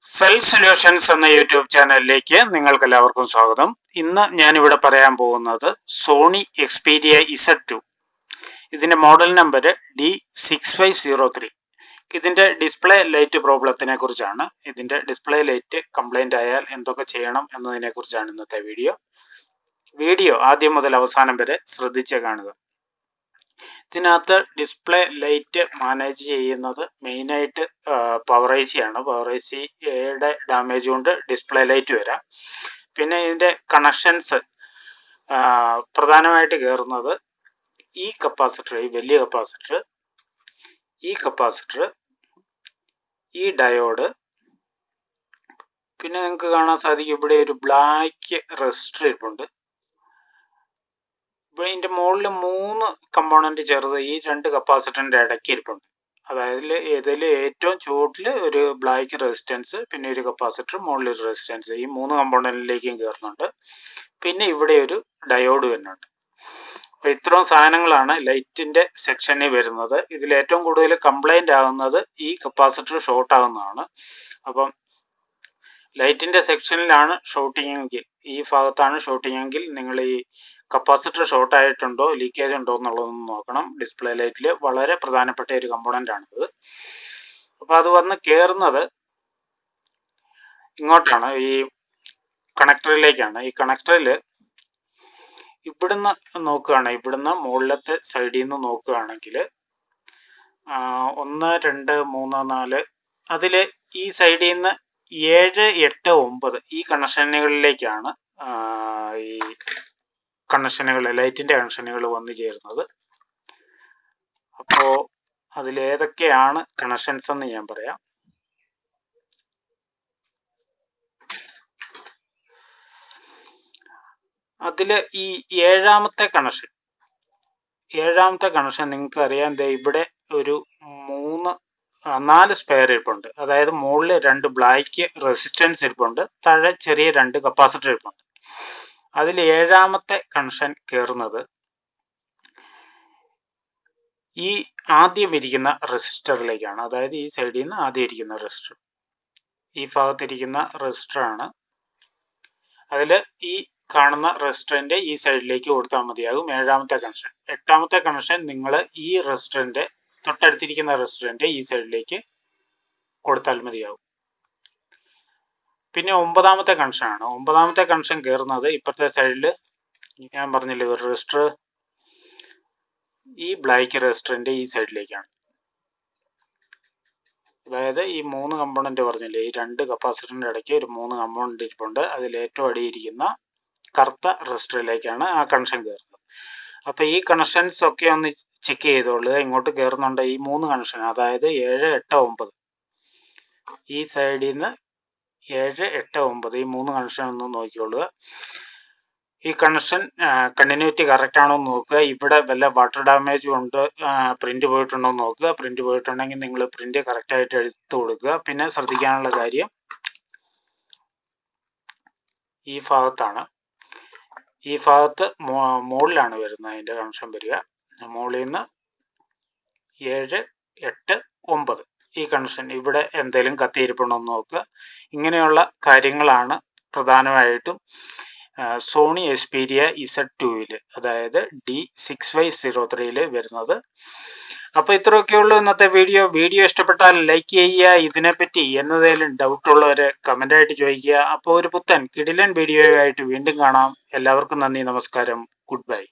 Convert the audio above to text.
Self solutions എന്ന YouTube ചാനലിലേക്ക് നിങ്ങൾക്ക് എല്ലാവർക്കും സ്വാഗതം. ഇന്ന് ഞാനിവിടെ പറയാൻ പോകുന്നത് സോണി എക്സ്പീരിയ Z2. ഇതിന്റെ മോഡൽ നമ്പർ D6503. ഇതിന്റെ ഡിസ്പ്ലേ ലൈറ്റ് പ്രോബ്ലത്തിനെ കുറിച്ചാണ്. ഇതിന്റെ ഡിസ്പ്ലേ ലൈറ്റ് കംപ്ലൈന്റ് ആയാൽ എന്തൊക്കെ ചെയ്യണം എന്നതിനെ കുറിച്ചാണ് ഇന്നത്തെ വീഡിയോ ആദ്യം മുതൽ അവസാനം വരെ ശ്രദ്ധിച്ച് കാണുക. ഇതിനകത്ത് ഡിസ്പ്ലേ ലൈറ്റ് മാനേജ് ചെയ്യുന്നത് മെയിനായിട്ട് പവർ ഐ സി ആണ്. പവർ ഐ സിയുടെ ഡാമേജ് കൊണ്ട് ഡിസ്പ്ലേ ലൈറ്റ് വരാം. പിന്നെ ഇതിന്റെ കണക്ഷൻസ് പ്രധാനമായിട്ട് കയറുന്നത് ഈ കപ്പാസിറ്റർ, ഈ വലിയ കപ്പാസിറ്റർ, ഈ ഡയോഡ്, പിന്നെ നിങ്ങൾക്ക് കാണാൻ സാധിക്കും ഇവിടെ ഒരു ബ്ലാക്ക് റെസിസ്റ്റർ ഇരിപ്പുണ്ട്. ഇതിന്റെ മുകളിൽ 3 കമ്പോണന്റ് ചേർത്ത് ഈ 2 കപ്പാസിറ്ററിന്റെ ഇടയ്ക്ക് ഇരിപ്പുണ്ട്. അതായത് ഇതിൽ ഏറ്റവും ചുവട്ടിൽ ഒരു ബ്ലാക്ക് റെസിസ്റ്റൻസ്, പിന്നെ ഒരു കപ്പാസിറ്റർ, മുകളിൽ ഒരു റെസിസ്റ്റൻസ്, ഈ 3 കമ്പോണന്റിലേക്കും കയറുന്നുണ്ട്. പിന്നെ ഇവിടെ ഒരു ഡയോഡ് വരുന്നുണ്ട്. അപ്പൊ ഇത്രയും സാധനങ്ങളാണ് ലൈറ്റിന്റെ സെക്ഷനിൽ വരുന്നത്. ഇതിൽ ഏറ്റവും കൂടുതൽ കംപ്ലൈന്റ് ആകുന്നത് ഈ കപ്പാസിറ്റർ ഷോർട്ട് ആകുന്നതാണ്. അപ്പം ലൈറ്റിന്റെ സെക്ഷനിലാണ് ഷോർട്ടിങ് എങ്കിൽ, ഈ ഭാഗത്താണ് ഷോർട്ടിങ് എങ്കിൽ നിങ്ങൾ ഈ കപ്പാസിറ്റർ ഷോർട്ട് ആയിട്ടുണ്ടോ, ലീക്കേജ് ഉണ്ടോ എന്നുള്ളതൊന്ന് നോക്കണം. ഡിസ്പ്ലേ ലൈറ്റിൽ വളരെ പ്രധാനപ്പെട്ട ഒരു കമ്പോണന്റ് ആണിത്. അപ്പൊ അത് വന്ന് കയറുന്നത് ഇങ്ങോട്ടാണ്, ഈ കണക്ടറിലേക്കാണ്. ഈ കണക്ടറിൽ ഇവിടുന്ന് നോക്കുകയാണ്, ഇവിടുന്ന് മുകളിലത്തെ സൈഡിൽ നിന്ന് നോക്കുകയാണെങ്കിൽ 1 2 3 4 അതില് ഈ സൈഡിൽ നിന്ന് 7 8 9 ഈ കണക്ഷനുകളിലേക്കാണ് ഈ കണക്ഷനുകൾ, ലൈറ്റിന്റെ കണക്ഷനുകൾ വന്നു ചേരുന്നത്. അപ്പോ അതിലേതൊക്കെയാണ് കണക്ഷൻസ് എന്ന് ഞാൻ പറയാം. അതില് ഈ ഏഴാമത്തെ കണക്ഷൻ നിങ്ങൾക്ക് അറിയാം. ഇവിടെ ഒരു 4 സ്പെയർ ഇരിപ്പുണ്ട്. അതായത് മുകളിൽ 2 ബ്ലാക്ക് റെസിസ്റ്റൻസ് ഇരിപ്പുണ്ട്, താഴെ ചെറിയ 2 കപ്പാസിറ്റർ ഇരിപ്പുണ്ട്. അതിൽ ഏഴാമത്തെ കണക്ഷൻ കയറുന്നത് ഈ ആദ്യം ഇരിക്കുന്ന റെസിസ്റ്ററിലേക്കാണ്. അതായത് ഈ സൈഡിൽ നിന്ന് ആദ്യം ഇരിക്കുന്ന റെസിസ്റ്റർ, ഈ ഭാഗത്തിരിക്കുന്ന റെസിസ്റ്റർ ആണ്. അതിൽ ഈ കാണുന്ന റെസിസ്റ്ററിന്റെ ഈ സൈഡിലേക്ക് കൊടുത്താൽ മതിയാകും ഏഴാമത്തെ കണക്ഷൻ. എട്ടാമത്തെ കണക്ഷൻ നിങ്ങൾ ഈ റെസിസ്റ്ററിന്റെ തൊട്ടടുത്തിരിക്കുന്ന റെസിസ്റ്ററിന്റെ ഈ സൈഡിലേക്ക് കൊടുത്താൽ മതിയാകും. പിന്നെ 9ാമത്തെ കണക്ഷൻ ആണ്. 9ാമത്തെ കണക്ഷൻ കയറുന്നത് ഇപ്പുറത്തെ സൈഡിൽ ഞാൻ പറഞ്ഞില്ലേ ഒരു റെസിസ്റ്റർ, ഈ ബ്ലാക്ക് റെസിസ്റ്ററിന്റെ ഈ സൈഡിലേക്കാണ്. അതായത് ഈ 3 കമ്പോണന്റ് പറഞ്ഞില്ലേ, ഈ 2 കപ്പാസിറ്ററിന്റെ ഇടയ്ക്ക് ഒരു 3 കമ്പോണന്റ് ഇരിപ്പുണ്ട്. അതിൽ ഏറ്റവും അടിയിരിക്കുന്ന കറുത്ത റെസിസ്റ്ററിലേക്കാണ് ആ കണക്ഷൻ കയറുന്നത്. അപ്പൊ ഈ കണക്ഷൻസ് ഒക്കെ ഒന്ന് ചെക്ക് ചെയ്തോളൂ. ഇങ്ങോട്ട് കയറുന്നുണ്ട് ഈ 3 കണക്ഷൻ, അതായത് 7 8 9, ഈ സൈഡിൽ നിന്ന് 7 8 9 ഈ 3 കണക്ഷൻ ഒന്ന് നോക്കിക്കോളുക. ഈ കണക്ഷൻ കണ്ടിന്യൂറ്റി കറക്റ്റ് ആണോ എന്ന് നോക്കുക. ഇവിടെ വല്ല വാട്ടർ ഡാമേജും ഉണ്ട്, പ്രിന്റ് പോയിട്ടുണ്ടോ എന്ന് നോക്കുക. പ്രിന്റ് പോയിട്ടുണ്ടെങ്കിൽ നിങ്ങൾ പ്രിന്റ് കറക്റ്റ് ആയിട്ട് എടുത്തു കൊടുക്കുക. പിന്നെ ശ്രദ്ധിക്കാനുള്ള കാര്യം ഈ ഭാഗത്താണ്, ഈ ഭാഗത്ത് മുകളിലാണ് വരുന്നത് അതിന്റെ കണക്ഷൻ വരിക. മുകളിൽ നിന്ന് 7 8 9 ഈ കണക്ഷൻ ഇവിടെ എന്തെങ്കിലും കത്തിയിരിപ്പുണ്ടോ എന്ന് നോക്കുക. ഇങ്ങനെയുള്ള കാര്യങ്ങളാണ് പ്രധാനമായിട്ടും സോണി എക്സ്പീരിയ Z2 അതായത് D6503 വരുന്നത്. അപ്പൊ ഇത്രയൊക്കെ ഉള്ളൂ ഇന്നത്തെ വീഡിയോ ഇഷ്ടപ്പെട്ടാൽ ലൈക്ക് ചെയ്യുക. ഇതിനെപ്പറ്റി എന്നതേലും ഡൗട്ട് ഉള്ളവരെ കമന്റ് ആയിട്ട് ചോദിക്കുക. അപ്പോൾ ഒരു പുത്തൻ കിടിലൻ വീഡിയോയായിട്ട് വീണ്ടും കാണാം. എല്ലാവർക്കും നന്ദി, നമസ്കാരം, ഗുഡ് ബൈ.